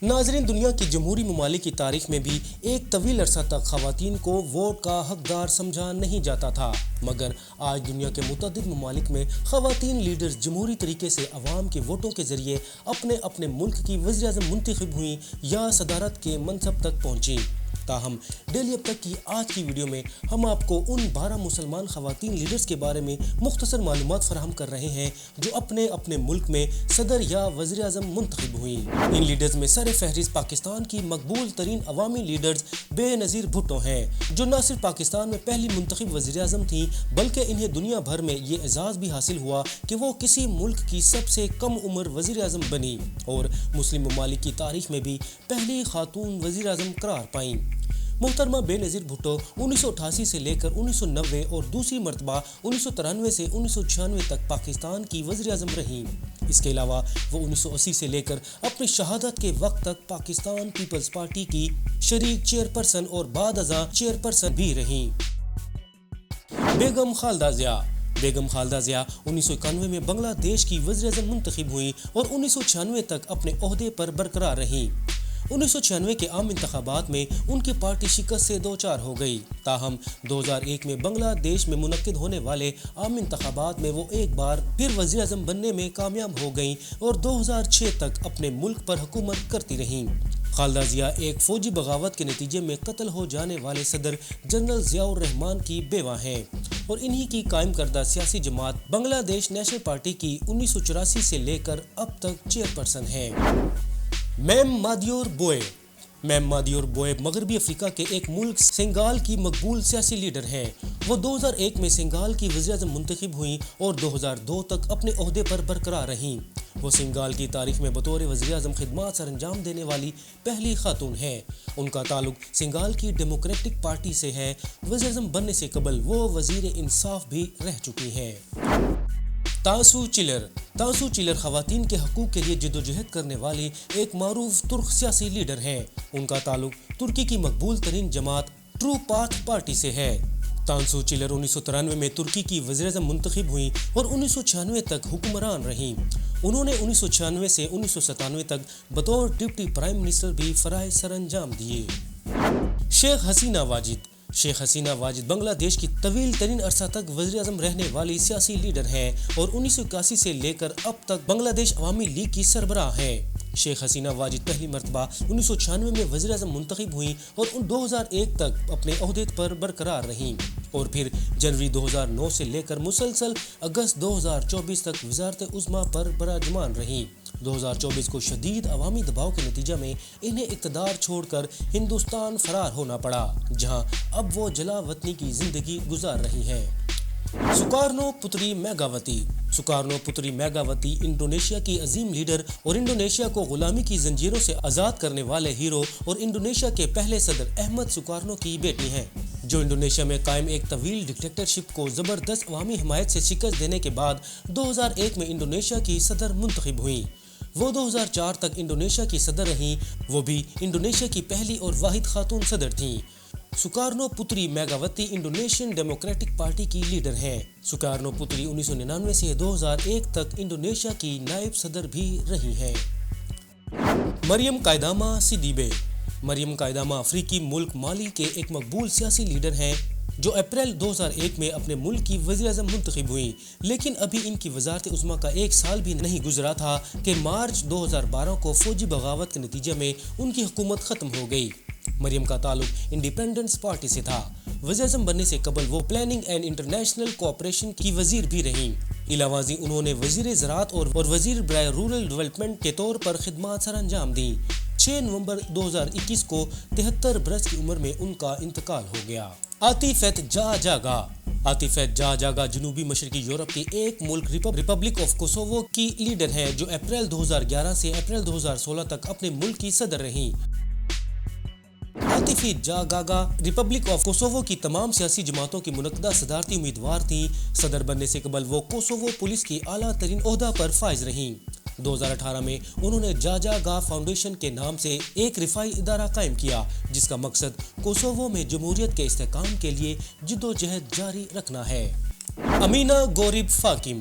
ناظرین، دنیا کی جمہوری ممالک کی تاریخ میں بھی ایک طویل عرصہ تک خواتین کو ووٹ کا حقدار سمجھا نہیں جاتا تھا، مگر آج دنیا کے متعدد ممالک میں خواتین لیڈرز جمہوری طریقے سے عوام کے ووٹوں کے ذریعے اپنے اپنے ملک کی وزیر اعظم منتخب ہوئیں یا صدارت کے منصب تک پہنچیں۔ تاہم ڈیلی اب تک کی آج کی ویڈیو میں ہم آپ کو ان 12 مسلمان خواتین لیڈرز کے بارے میں مختصر معلومات فراہم کر رہے ہیں جو اپنے اپنے ملک میں صدر یا وزیر اعظم منتخب ہوئیں۔ ان لیڈرز میں سر فہرست پاکستان کی مقبول ترین عوامی لیڈرز بے نظیر بھٹو ہیں، جو نہ صرف پاکستان میں پہلی منتخب وزیر اعظم تھیں بلکہ انہیں دنیا بھر میں یہ اعزاز بھی حاصل ہوا کہ وہ کسی ملک کی سب سے کم عمر وزیر اعظم بنی اور مسلم ممالک کی تاریخ میں بھی پہلی خاتون وزیر اعظم قرار پائیں۔ محترمہ بے نظیر بھٹو 1988 سے لے کر 1990 اور دوسری مرتبہ 1993 سے 1996 تک پاکستان کی وزیر اعظم رہیں۔ اس کے علاوہ وہ 1980 سے لے کر اپنی شہادت کے وقت تک پاکستان پیپلز پارٹی کی شریک چیئرپرسن اور بعد ازاں چیئرپرسن بھی رہیں۔ بیگم خالدہ ضیاء 1991 میں بنگلہ دیش کی وزیر اعظم منتخب ہوئیں اور 1996 تک اپنے عہدے پر برقرار رہیں۔ 1996 کے عام انتخابات میں ان کی پارٹی شکست سے دوچار ہو گئی، تاہم 2001 میں بنگلہ دیش میں منعقد ہونے والے عام انتخابات میں وہ ایک بار پھر وزیر اعظم بننے میں کامیاب ہو گئیں اور 2006 تک اپنے ملک پر حکومت کرتی رہیں۔ خالدہ ضیاء ایک فوجی بغاوت کے نتیجے میں قتل ہو جانے والے صدر جنرل ضیاء الرحمن کی بیوہ ہیں اور انہی کی قائم کردہ سیاسی جماعت بنگلہ دیش نیشنل پارٹی کی 1984 سے لے کر اب تک چیئرپرسن ہیں۔ میم مادیور بوئے مغربی افریقہ کے ایک ملک سینگال کی مقبول سیاسی لیڈر ہیں۔ وہ 2001 میں سینگال کی وزیر اعظم منتخب ہوئیں اور 2002 تک اپنے عہدے پر برقرار رہیں۔ وہ سینگال کی تاریخ میں بطور وزیر اعظم خدمات سر انجام دینے والی پہلی خاتون ہیں۔ ان کا تعلق سینگال کی ڈیموکریٹک پارٹی سے ہے۔ وزیر اعظم بننے سے قبل وہ وزیر انصاف بھی رہ چکی ہیں۔ تانسو چیلر خواتین کے حقوق کے لیے جدوجہد کرنے والی ایک معروف ترک سیاسی لیڈر ہیں۔ ان کا تعلق ترکی کی مقبول ترین جماعت ٹرو پاتھ پارٹی سے ہے۔ تانسو چیلر 1993 میں ترکی کی وزیر اعظم منتخب ہوئیں اور 1996 تک حکمران رہیں۔ انہوں نے 1996 سے 1997 تک بطور ڈپٹی پرائم منسٹر بھی فرائض سر انجام دیے۔ شیخ حسینہ واجد بنگلہ دیش کی طویل ترین عرصہ تک وزیر اعظم رہنے والی سیاسی لیڈر ہیں اور 1981 سے لے کر اب تک بنگلہ دیش عوامی لیگ کی سربراہ ہیں۔ شیخ حسینہ واجد پہلی مرتبہ 1996 میں وزیر اعظم منتخب ہوئیں اور 2001 تک اپنے عہدے پر برقرار رہیں اور پھر جنوری 2009 سے لے کر مسلسل اگست 2024 تک وزارت عظمیٰ پر براجمان رہیں۔ 2024 کو شدید عوامی دباؤ کے نتیجہ میں انہیں اقتدار چھوڑ کر ہندوستان فرار ہونا پڑا، جہاں اب وہ جلا وطنی کی زندگی گزار رہی ہیں۔ سکارنو پتری میگاوتی انڈونیشیا کی عظیم لیڈر اور انڈونیشیا کو غلامی کی زنجیروں سے آزاد کرنے والے ہیرو اور انڈونیشیا کے پہلے صدر احمد سکارنو کی بیٹی ہیں، جو انڈونیشیا میں قائم ایک طویل ڈکٹیٹرشپ کو زبردست عوامی حمایت سے شکست دینے کے بعد 2001 میں انڈونیشیا کی صدر منتخب ہوئیں۔ وہ 2004 تک انڈونیشیا کی صدر رہیں۔ وہ بھی انڈونیشیا کی پہلی اور واحد خاتون صدر تھیں۔ سکارنو پتری میگاوتی انڈونیشین ڈیموکریٹک پارٹی کی لیڈر ہیں۔ سکارنو پتری 1999 سے 2001 تک انڈونیشیا کی نائب صدر بھی رہی ہیں۔ مریم قائدامہ افریقی ملک مالی کے ایک مقبول سیاسی لیڈر ہیں جو اپریل 2001 میں اپنے ملک کی وزیر اعظم منتخب ہوئیں، لیکن ابھی ان کی وزارت عظمیٰ کا ایک سال بھی نہیں گزرا تھا کہ مارچ 2012 کو فوجی بغاوت کے نتیجے میں ان کی حکومت ختم ہو گئی۔ مریم کا تعلق انڈیپینڈنس پارٹی سے تھا۔ وزیر اعظم بننے سے قبل وہ پلاننگ اینڈ انٹرنیشنل کوآپریشن کی وزیر بھی رہیں۔ علاوہ ازیں انہوں نے وزیر زراعت اور وزیر برائے رورل ڈیولپمنٹ کے طور پر خدمات سر انجام دیں۔ 6 نومبر 2021 کو 73 برس کی عمر میں ان کا انتقال ہو گیا۔ عاطفت جاجاگا جنوبی مشرقی یورپ کے ایک ملک ریپبلک آف کوسوو کی لیڈر ہیں جو اپریل 2011 سے اپریل 2016 تک اپنے ملک کی صدر رہیں۔ عاطفت جاگاگا ریپبلک آف کوسوو کی تمام سیاسی جماعتوں کی منعقدہ صدارتی امیدوار تھیں۔ صدر بننے سے قبل وہ کوسوو پولیس کی اعلیٰ ترین عہدہ پر فائز رہیں۔ 2018 میں انہوں نے جاجاگا فاؤنڈیشن کے نام سے ایک رفاہی ادارہ قائم کیا جس کا مقصد کوسوو میں جمہوریت کے استحکام کے لیے جدوجہد جاری رکھنا ہے۔ امینا گورب فاکم